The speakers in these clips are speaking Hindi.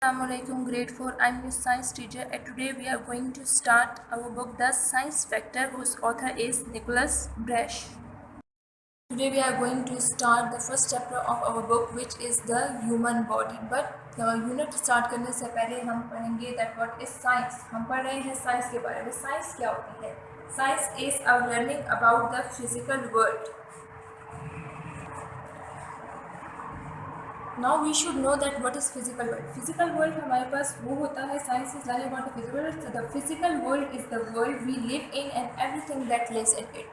Assalamualaikum, grade 4. I'm your science teacher, and today we are going to start our book The Science Factor, whose author is Nicholas Brash. Today we are going to start the first chapter of our book, which is the human body. But unit start करने से पहले हम पढ़ेंगे दैट व्हाट इज साइंस. हम पढ़ रहे हैं साइंस के बारे में. साइंस क्या होती है? Science is our learning about the physical world. Now we should know that what is physical world. Physical world हमारे पास वो होता है. Science is learning about the physical world. The physical world is the world we live in and everything that lives in it.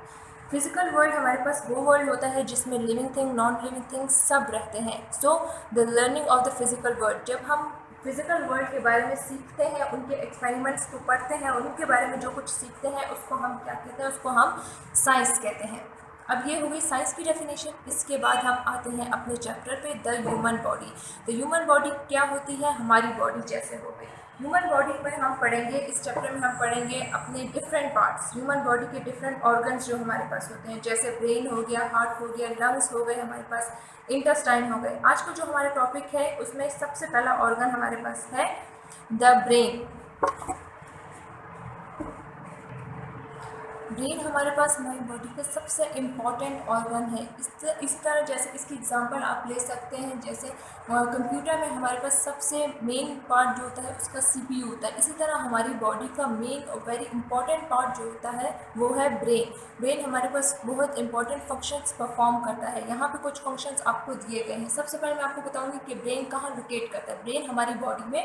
Physical world हमारे पास वो वर्ल्ड होता है जिसमें living thing, non living thing सब रहते हैं. So the learning of the physical world, जब हम फिजिकल वर्ल्ड के बारे में सीखते हैं, उनके एक्सपेरिमेंट्स को पढ़ते हैं, उनके बारे में जो कुछ सीखते हैं उसको हम क्या कहते हैं? उसको हम साइंस कहते हैं. अब ये हो गई साइंस की डेफिनेशन. इसके बाद हम आते हैं अपने चैप्टर पे, the human body. The human body क्या होती है? हमारी बॉडी जैसे हो गई. ह्यूमन बॉडी पर हम पढ़ेंगे, इस चैप्टर में हम पढ़ेंगे अपने डिफरेंट पार्ट्स, ह्यूमन बॉडी के डिफरेंट ऑर्गन्स जो हमारे पास होते हैं, जैसे ब्रेन हो गया, हार्ट हो गया, लंग्स हो गए, हमारे पास इंटेस्टाइन हो गए. आज का जो हमारा टॉपिक है उसमें सबसे पहला ऑर्गन हमारे पास है द ब्रेन. ब्रेन हमारे पास हमारी बॉडी का सबसे इम्पॉर्टेंट ऑर्गन है. इसी तरह जैसे इसकी एग्जांपल आप ले सकते हैं, जैसे कंप्यूटर में हमारे पास सबसे मेन पार्ट जो होता है उसका सीपीयू होता है. इसी तरह हमारी बॉडी का मेन और वेरी इंपॉर्टेंट पार्ट जो होता है वो है ब्रेन. ब्रेन हमारे पास बहुत इंपॉर्टेंट फंक्शंस परफॉर्म करता है. यहाँ पे कुछ फंक्शंस आपको दिए गए हैं. सबसे पहले मैं आपको बताऊँगी कि ब्रेन कहाँ लोकेट करता है. ब्रेन हमारी बॉडी में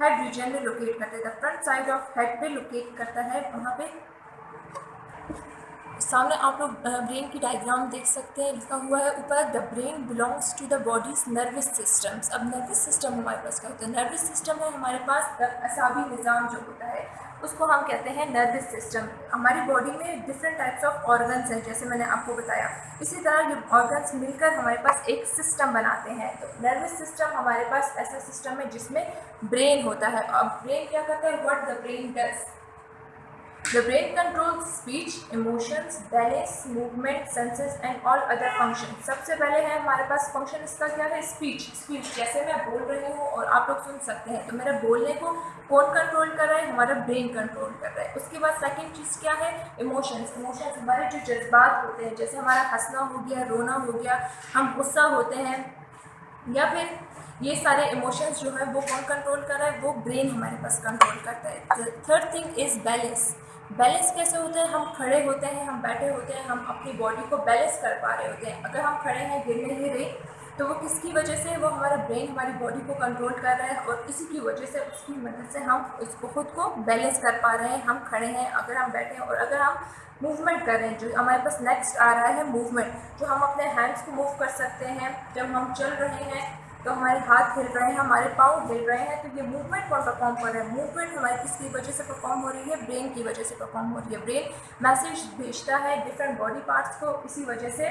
हेड रीजन में लोकेट करता है. The front side of head पे लोकेट करता है. वहाँ पे सामने आप लोग ब्रेन की डायग्राम देख सकते हैं, लिखा हुआ है ऊपर the brain belongs to the body's nervous systems. अब नर्वस सिस्टम हमारे पास क्या होता है? नर्वस सिस्टम है हमारे पास असाबी निज़ाम जो होता है उसको हम कहते हैं नर्वस सिस्टम. हमारी बॉडी में डिफरेंट टाइप्स ऑफ ऑर्गन्स हैं जैसे मैंने आपको बताया. इसी तरह ये ऑर्गन्स मिलकर हमारे पास एक सिस्टम बनाते हैं. तो नर्वस सिस्टम हमारे पास ऐसा सिस्टम है जिसमें ब्रेन होता है. अब ब्रेन क्या करता है? What the brain does. The brain controls speech, emotions, balance, movement, senses and all other functions. सबसे पहले है हमारे पास फंक्शन इसका क्या है? स्पीच. जैसे मैं बोल रही हूँ और आप लोग सुन सकते हैं, तो मेरे बोलने को कौन कंट्रोल कर रहा है? हमारा ब्रेन कंट्रोल कर रहा है. उसके बाद सेकंड चीज़ क्या है? इमोशंस. इमोशंस हमारे जो जज्बात होते हैं, जैसे हमारा हंसना हो गया, रोना हो गया, हम गुस्सा होते हैं, या फिर ये सारे इमोशंस जो है वो कौन कंट्रोल कर रहा है? वो ब्रेन हमारे पास कंट्रोल करता है. Third thing is balance. Balance कैसे होता है? हम खड़े होते हैं, हम बैठे होते हैं, हम अपनी बॉडी को बैलेंस कर पा रहे होते हैं. अगर हम खड़े हैं, गिर नहीं रहे, तो वो किसकी वजह से? वो हमारा ब्रेन हमारी बॉडी को कंट्रोल कर रहा है और इसी की वजह से, उसकी मदद से हम इसको खुद को बैलेंस कर पा रहे हैं. हम खड़े हैं, अगर हम बैठे हैं और अगर हम मूवमेंट कर रहे हैं, जो हमारे पास नेक्स्ट आ रहा है मूवमेंट, जो हम अपने हैंड्स को मूव कर सकते हैं. जब हम चल रहे हैं तो हमारे हाथ हिल रहे हैं, हमारे पाँव हिल रहे हैं, तो ये मूवमेंट कौन परफॉर्म कर रहा है? मूवमेंट हमारी किसकी वजह से परफॉर्म हो रही है? ब्रेन की वजह से परफॉर्म हो रही है. ब्रेन मैसेज भेजता है डिफरेंट बॉडी पार्ट्स को, इसी वजह से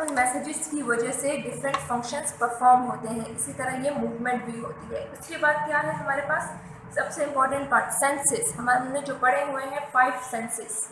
उन मैसेजेस की वजह से डिफरेंट फंक्शंस परफॉर्म होते हैं. इसी तरह ये मूवमेंट भी होती है. उसके बाद क्या है हमारे पास? सबसे इम्पॉर्टेंट पार्ट सेंसेस. हमने जो पढ़े हुए हैं 5 सेंसेस.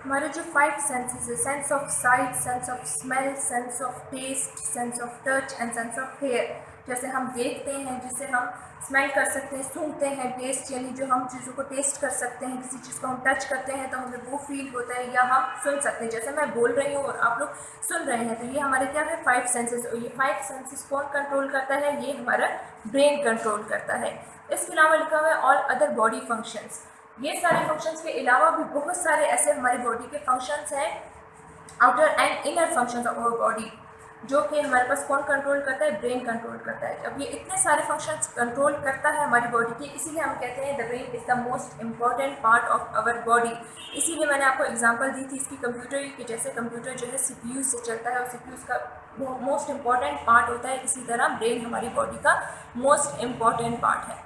हमारे जो 5 सेंसेस है, sense of sight, sense of smell, sense of taste, sense of touch and sense of hear. जैसे हम देखते हैं, जिसे हम स्मेल कर सकते हैं, सूंघते हैं, टेस्ट यानी जो हम चीज़ों को टेस्ट कर सकते हैं, किसी चीज़ को हम टच करते हैं तो हमें वो फील होता है, या हम सुन सकते हैं, जैसे मैं बोल रही हूँ और आप लोग सुन रहे हैं. तो ये हमारे क्या है? 5 सेंसेस. और ये 5 सेंसेस कौन कंट्रोल करता है? ये हमारा ब्रेन कंट्रोल करता है. इसके अलावा लिखा हुआ है ऑल अदर बॉडी फंक्शंस. ये सारे फंक्शंस के अलावा भी बहुत सारे ऐसे हमारी बॉडी के फंक्शंस हैं, outer and inner functions of our body, जो कि हमारे पास कौन कंट्रोल करता है? ब्रेन कंट्रोल करता है. अब ये इतने सारे फंक्शंस कंट्रोल करता है हमारी बॉडी के, इसीलिए हम कहते हैं the brain is the most important part of our body. इसीलिए मैंने आपको एग्जांपल दी थी इसकी कंप्यूटर की. जैसे कंप्यूटर जो है सीपीयू से चलता है और सीपीयू का मोस्ट इम्पॉर्टेंट पार्ट होता है, इसी तरह ब्रेन हमारी बॉडी का मोस्ट इम्पॉर्टेंट पार्ट है.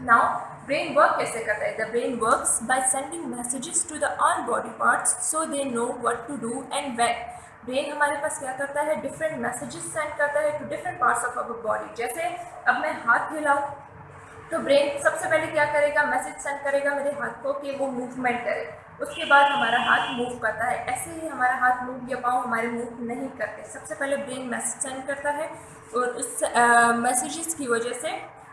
नाउ ब्रेन वर्क कैसे करता है? The brain works by sending messages to the all body parts so they know what to do and when. Brain हमारे पास क्या करता है? डिफरेंट मैसेजेस सेंड करता है to different parts of our body. जैसे अब मैं हाथ हिलाऊं तो ब्रेन सबसे पहले क्या करेगा? मैसेज सेंड करेगा मेरे हाथ को कि वो मूवमेंट करे. उसके बाद हमारा हाथ मूव करता है. ऐसे ही हमारा हाथ मूव या पाँव हमारे मूव नहीं करते. सबसे पहले ब्रेन मैसेज सेंड करता है, और उस मैसेजेस की वजह से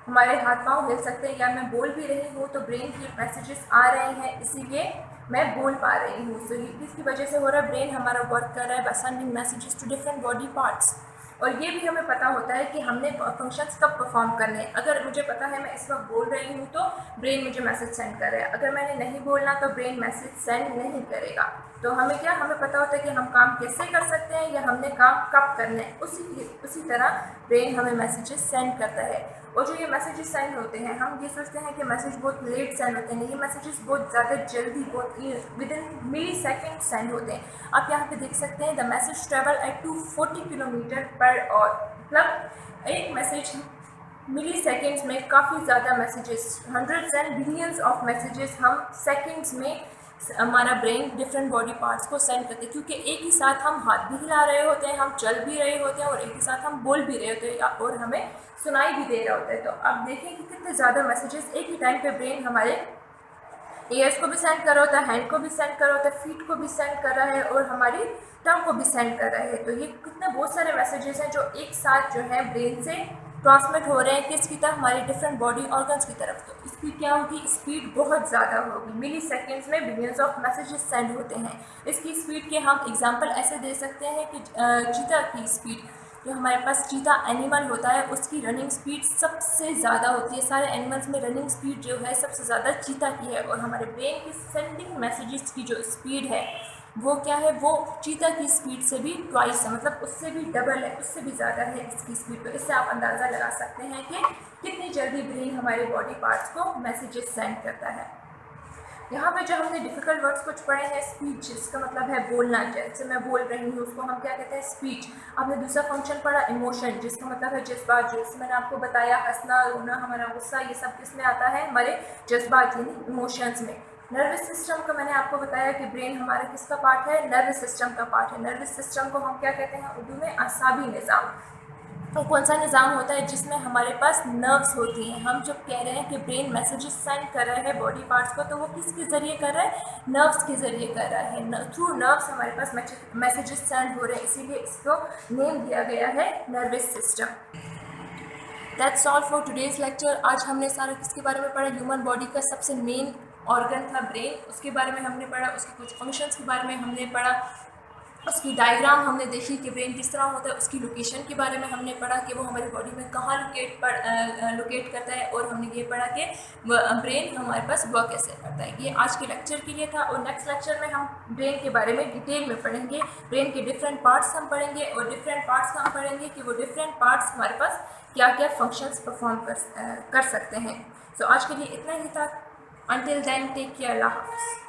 हमारे हाथ पांव हिल सकते हैं, या मैं बोल भी रही हूँ तो ब्रेन के मैसेजेस आ रहे हैं, इसीलिए मैं बोल पा रही हूँ। सो इसकी वजह से हो रहा है, ब्रेन हमारा वर्क कर रहा है by sending messages to different body parts. और ये भी हमें पता होता है कि हमने फंक्शंस कब परफॉर्म करने हैं। अगर मुझे पता है मैं इस वक्त बोल रही हूँ तो ब्रेन मुझे मैसेज सेंड कर रहा है, अगर मैंने नहीं बोलना तो ब्रेन मैसेज सेंड नहीं करेगा। तो हमें पता होता है कि हम काम कैसे कर सकते हैं या हमने काम कब करना है, उसी तरह ब्रेन हमें मैसेजेस सेंड करता है। और जो ये मैसेजेस सेंड होते हैं, हम ये सोचते हैं कि मैसेज बहुत लेट सेंड होते हैं, ये मैसेजेस बहुत ज़्यादा जल्दी, बहुत विद इन मिली सेकेंड सेंड होते हैं। आप यहाँ पे देख सकते हैं, the message travel at 240 kilometre per hour. मतलब एक मैसेज मिली सेकेंड्स में काफ़ी ज़्यादा messages, hundreds and billions of messages हम सेकेंड्स में हमारा ब्रेन डिफरेंट बॉडी पार्ट्स को सेंड करते हैं, क्योंकि एक ही साथ हम हाथ भी हिला रहे होते हैं, हम चल भी रहे होते हैं, और एक ही साथ हम बोल भी रहे होते हैं, और हमें सुनाई भी दे रहा होता है। तो अब देखें कि कितने ज़्यादा मैसेजेस एक ही टाइम पे ब्रेन हमारे ईयर्स को भी सेंड कर रहा होता है, हैंड को भी सेंड कर रहा होता है, फीट को भी सेंड कर रहा है, और हमारी टंग को भी सेंड कर रहा है। तो ये कितने बहुत सारे मैसेजेस हैं जो एक साथ जो है ब्रेन से ट्रांसमिट हो रहे हैं किसकी तरफ, हमारे डिफरेंट बॉडी ऑर्गन्स की तरफ। तो इसकी क्या होगी, स्पीड बहुत ज़्यादा होगी, मिली सेकेंड्स में बिलियंस ऑफ मैसेजेस सेंड होते हैं। इसकी स्पीड के हम एग्जांपल ऐसे दे सकते हैं कि चीता की स्पीड, जो हमारे पास चीता एनिमल होता है, उसकी रनिंग स्पीड सबसे ज़्यादा होती है। सारे एनिमल्स में रनिंग स्पीड जो है सबसे ज़्यादा चीता की है, और हमारे ब्रेन की सेंडिंग मैसेजेस की जो स्पीड है वो क्या है, वो चीता की स्पीड से भी ट्वाइस है, मतलब उससे भी डबल है, उससे भी ज़्यादा है इसकी स्पीड। तो इससे आप अंदाज़ा लगा सकते हैं कि कितनी जल्दी ब्रेन हमारे बॉडी पार्ट्स को मैसेजेस सेंड करता है। यहाँ पे जो हमने डिफ़िकल्ट वर्ड्स कुछ पढ़े हैं, स्पीच जिसका मतलब है बोलना, जैसे मैं बोल रही हूँ उसको हम क्या कहते हैं, स्पीच। आपने दूसरा फंक्शन पढ़ा इमोशन, जिसका मतलब है जज्बात, जैसे मैंने आपको बताया हंसना, रोना, हमारा गुस्सा, ये सब किस में आता है, हमारे जज्बात यानी इमोशंस में। नर्वस सिस्टम का मैंने आपको बताया कि ब्रेन हमारा किसका पार्ट है, नर्वस सिस्टम का पार्ट है। नर्वस सिस्टम को हम क्या कहते हैं उर्दू में, असाबी निज़ाम। तो कौन सा निज़ाम होता है जिसमें हमारे पास नर्व्स होती हैं। हम जब कह रहे हैं कि ब्रेन मैसेजेस सेंड कर रहा है बॉडी पार्ट्स को, तो वो किसके ज़रिए कर रहा है, नर्व्स के ज़रिए कर रहा है। थ्रू नर्व्स हमारे पास मैसेजेस सेंड हो रहे हैं, इसीलिए इसको नेम दिया गया है nervous system. That's all for today's lecture. आज हमने सारा किसके बारे में पढ़ा, ह्यूमन बॉडी का सबसे मेन ऑर्गन था ब्रेन, उसके बारे में हमने पढ़ा, उसके कुछ फंक्शंस के बारे में हमने पढ़ा, उसकी डायग्राम हमने देखी कि ब्रेन किस तरह होता है, उसकी लोकेशन के बारे में हमने पढ़ा कि वो हमारी बॉडी में कहाँ लोकेट करता है, और हमने ये पढ़ा कि ब्रेन हमारे पास वर्क कैसे करता है। ये आज के लेक्चर के लिए था, और नेक्स्ट लेक्चर में हम ब्रेन के बारे में डिटेल में पढ़ेंगे, ब्रेन के डिफरेंट पार्ट्स हम पढ़ेंगे, और डिफरेंट पार्ट्स का हम पढ़ेंगे कि वो डिफरेंट पार्ट्स हमारे पास क्या क्या फंक्शंस परफॉर्म कर सकते हैं। सो आज के लिए इतना ही था। अंटिल देन टेक केयर, अल्लाह हाफ़िज़।